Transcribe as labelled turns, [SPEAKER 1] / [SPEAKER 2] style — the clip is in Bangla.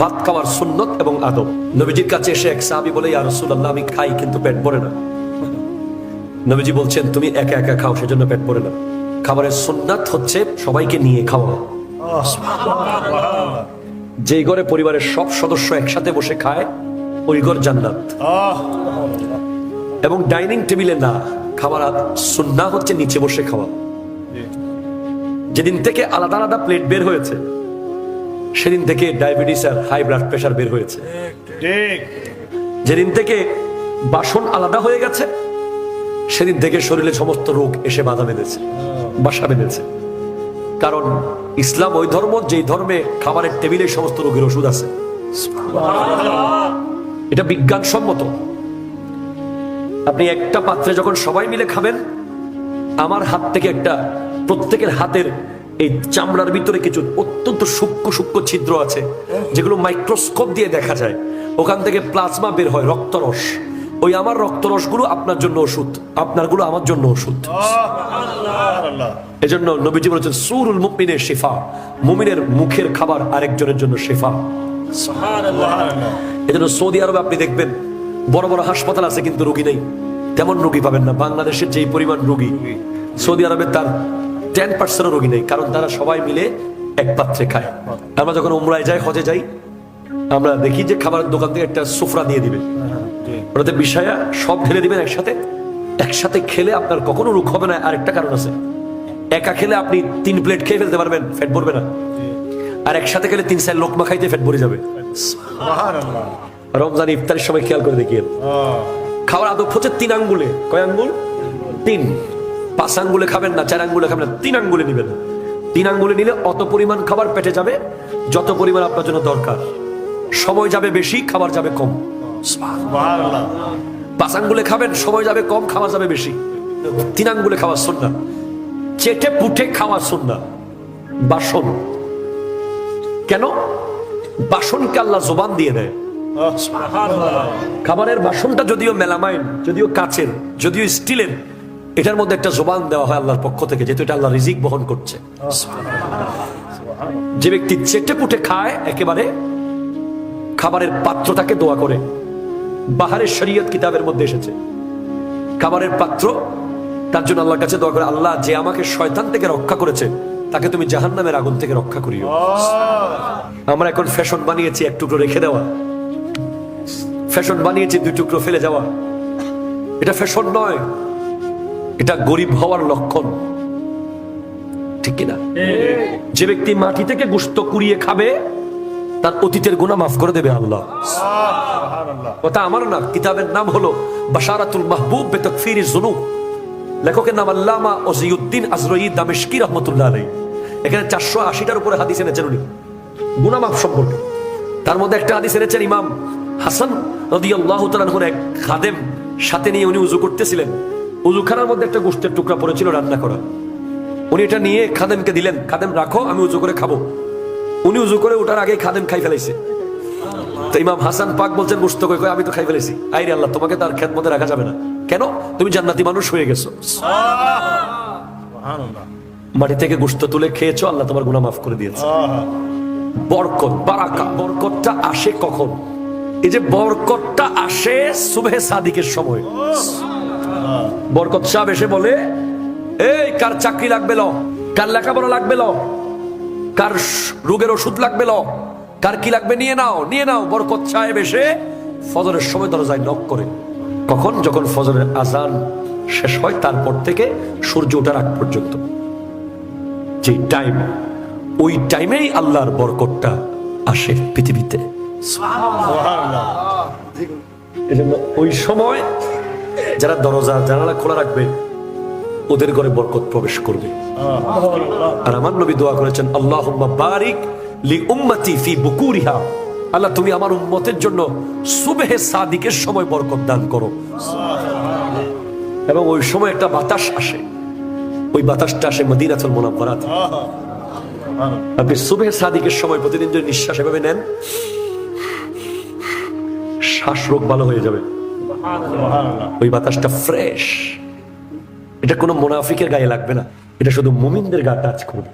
[SPEAKER 1] ভাত খাওয়ার সুন্নত এবং আদব। নবীজির কাছে এসে এক সাহাবী বলে, ইয়া রাসূলুল্লাহ, আমি খাই কিন্তু পেট ভরে না। নবীজি বলছেন, তুমি একা একা খাও সেজন্য পেট ভরে না। খাবারের সুন্নাত হচ্ছে সবাইকে নিয়ে খাওয়া। যেই ঘরে পরিবারের সব সদস্য একসাথে বসে খায় ওই ঘর জান্নাত। এবং ডাইনিং টেবিলে না খাবার, সুন্নাহ হচ্ছে নিচে বসে খাওয়া। যেদিন থেকে আলাদা আলাদা প্লেট বের হয়েছে সেদিন থেকে ডায়াবেটিস আর হাই ব্লাড প্রেশার বের হয়েছে। যেদিন থেকে বাসন আলাদা হয়ে গেছে সেদিন থেকে শরীরে সমস্ত রোগ এসে বাসা বেঁধেছে। কারণ ইসলাম ওই ধর্ম যেই ধর্মে খাবারের টেবিলে সমস্ত রোগের ওষুধ আছে। এটা বিজ্ঞানসম্মত। আপনি একটা পাত্রে যখন সবাই মিলে খাবেন, আমার হাত থেকে একটা, প্রত্যেকের হাতের এই চামড়ার ভিতরে কিছু অত্যন্ত সূক্ষ্ম সূক্ষ্ম ছিদ্র আছে যেগুলো মাইক্রোস্কোপ দিয়ে দেখা যায়। ওখান থেকে প্লাজমা বের হয়, রক্তরস। ওই আমার রক্তরস গুলো আপনার জন্য ওষুধ, আপনার গুলো আমার জন্য ওষুধ। এজন্য নবীজি বলেছেন, সুরুল মুমিনের শিফা, মুমিনের মুখের খাবার আরেকজনের জন্য শিফা। এজন্য সৌদি আরবে আপনি দেখবেন বড় বড় হাসপাতাল আছে কিন্তু রোগী নেই, তেমন রোগী পাবেন না। বাংলাদেশের যেই পরিমাণ রোগী, সৌদি আরবে তার 10% রোগী নেই, কারণ তারা সবাই মিলে এক পাত্রে খায়। আমরা যখন উমরায় যাই, হজে যাই, আমরা দেখি যে খাবারের দোকান থেকে একটা সুফরা দিয়ে দিবে, ওটাতে বিষয়া সব ঢেলে দিবেন একসাথে খেলে আপনার কখনো রোগ হবে না। আরেকটা কারণ আছে, একা খেলে আপনি 3 প্লেট খেয়ে ফেলতে পারবেন, পেট ভরবে না। আর একসাথে খেলে 3-4 লোকমা খাইতে পেট ভরে যাবে। রমজান ইফতারের সময় খেয়াল করে দেখিয়ে খাওয়ার আদব হচ্ছে 3 আঙ্গুলে। কয় আঙ্গুল? 3। 5 আঙ্গুলে খাবেন না, 4 আঙ্গুলে খাবেন না, 3 আঙ্গুলে নিবেন। 3 আঙ্গুলে নিলে অত পরিমাণ খাবার পেটে যাবে যত পরিমাণ আপনার জন্য দরকার। সময় যাবে বেশি, খাবার যাবে কম। 5 আঙ্গুলে খাবেন, সময় যাবে কম, খাবার যাবে বেশি। 3 আঙ্গুলে খাওয়ার সুন্নাহ, চেটে পুটে খাওয়ার সুন্নাহ। বাসন কেন? বাসনকে আল্লাহ জবান দিয়ে দেয়। খাবারের বাসনটা যদিও মেলামাইন, যদিও কাচের, যদিও স্টিলের, এটার মধ্যে একটা জবান দেওয়া হয় আল্লাহর পক্ষ থেকে, যেহেতু এটা আল্লাহ রিজিক বহন করছে। যে ব্যক্তি চেটে পুটে খায়, একেবারে খাবারের পাত্রটাকে দোয়া করে। বাহারের শরীয়ত কিতাবের মধ্যে এসেছে, খাবারের পাত্র তার জন্য আল্লাহর কাছে দোয়া করে, আল্লাহ যে আমাকে শয়তান থেকে রক্ষা করেছে তাকে তুমি জাহান্নামের আগুন থেকে রক্ষা করিও। আমরা এখন ফ্যাশন বানিয়েছি 1 টুকরো রেখে দেওয়া, ফ্যাশন বানিয়েছি 2 টুকরো ফেলে যাওয়া। এটা ফ্যাশন নয়, এটা গরিব হওয়ার লক্ষণ, ঠিক কিনা? যে ব্যক্তি মাটি থেকে গোশত কুড়িয়ে খাবে তার অতীতের গুনাহ মাফ করে দেবে আল্লাহ। কথা আমার না, কিতাবের নাম হলো বাশারাতুল মাহবুব বিতাকফিরিজ যুনুব। লেখকের নাম আল্লামা ওজিউদ্দিন আজরয়ী দামেশকি রাহমাতুল্লাহ আলাইহি। এখানে 480টার উপরে হাদিস এনেছেন উনি গুনাহ মাফ সম্পর্কে। তার মধ্যে একটা হাদিস এনেছেন ইমাম হাসান রাদিয়াল্লাহু তাআলা আনহুর এক খাদেম সাথে নিয়ে উনি উযু করতেছিলেন। উযুখানার মধ্যে একটা গোশতের টুকরা পড়েছিল রান্না করা। উনি এটা নিয়ে খাদেমকে দিলেন, খাদেম রাখো, আমি উযু করে খাবো। উনি উযু করে ওঠার আগে খাদেম খাই ফেলাইছে। তো ইমাম হাসান পাক বলছেন, গোশত কই? কই আমি তো খাই ফেলেছি। আইরে আল্লাহ, তোমাকে তার খেদমতে রাখা যাবে না। কেন? তুমি জান্নাতি মানুষ হয়ে গেছো। মাটি থেকে গোশত তুলে খেয়েছো, আল্লাহ তোমার গুনাহ মাফ করে দিয়েছে। বরকত, বারাকা, বরকতটা আসে কখন? এই যে বরকতটা আসে সুবহে সাদিকের সময়। বরকত সাহেব এসে বলে, এই কার চাকরি লাগবে ল, কার লেখাপড়া লাগবে ল, কার রোগের ওষুধ লাগবে ল, কার কি লাগবে নিয়ে নাও, নিয়ে নাও। বরকত সাহেব এসে ফজরের সময় দরজায় নক করে। কখন? যখন ফজরের আজান শেষ হয়, তারপর থেকে সূর্য ওঠার আগ পর্যন্ত যে টাইম, ওই টাইমেই আল্লাহর বরকতটা আসে পৃথিবীতে। এজন্য ওই সময় যারা দরজা জানালা খোলা রাখবে ওদের ঘরে বরকত প্রবেশ করবে। আর আমার নবী দোয়া করেছেন, আল্লাহুম্মা বারিক লি উম্মতি ফি বুকুরিহা, আল্লাহ তুমি আমার উম্মতের জন্য সুবহে সাদিকের সময় বরকত দান করো। এবং ওই সময় একটা বাতাস আসে, ওই বাতাসটা আসে মদিনাতুল মুনাওয়ারা থেকে। আপনি সুবহে সাদিকের সময় প্রতিদিন যদি নিঃশ্বাস এভাবে নেন, শ্বাস রোগ ভালো হয়ে যাবে। ওই বাতাসটা ফ্রেশ, এটা কোনো মুনাফিকের গায়ে লাগবে না, এটা শুধু মুমিনদের গা টাচ করবে।